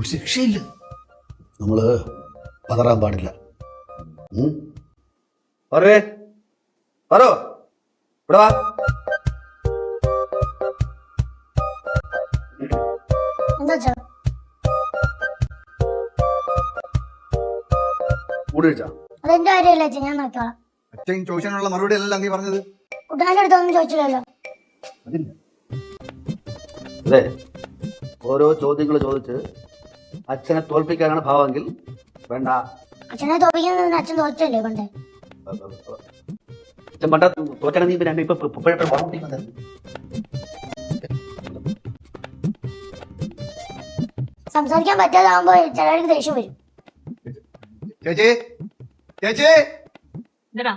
ഒരു ശിക്ഷയില്ല. നമ്മള് പതറാൻ പാടില്ല. പറയേ പറോ ഇവിടെ വാ. എന്താ കൂടി കഴിച്ചാ? അതെന്റെ കാര്യമല്ല അച്ഛൻ, ഞാൻ നോക്കിക്കോളാം. അച്ഛൻ ചോദിക്കാനുള്ള മറുപടി അല്ലല്ലോ നീ പറഞ്ഞത്. കുട്ടാന്റെ അടുത്തൊന്നും ചോദിച്ചില്ലല്ലോ. അതെ, ഓരോ ചോദ്യങ്ങൾ ചോദിച്ച് അച്ഛനെ തോൽപ്പിക്കാനാണ് ഭാവമെങ്കിൽ വേണ്ട. അച്ഛനെ തോപ്പിക്കുന്നതിന് അച്ഛൻ തോറ്റല്ലേ പണ്ട്. അച്ഛൻ പണ്ട തോറ്റാണ് നീ പിന്നെ ഇപ്പൊ ഓർമ്മിപ്പിക്കുന്നത്. സംസാരിക്കാൻ പറ്റാതാവുമ്പോ ചിലർക്ക് ദേഷ്യം വരും. ചേച്ചി ചേച്ചി എന്താ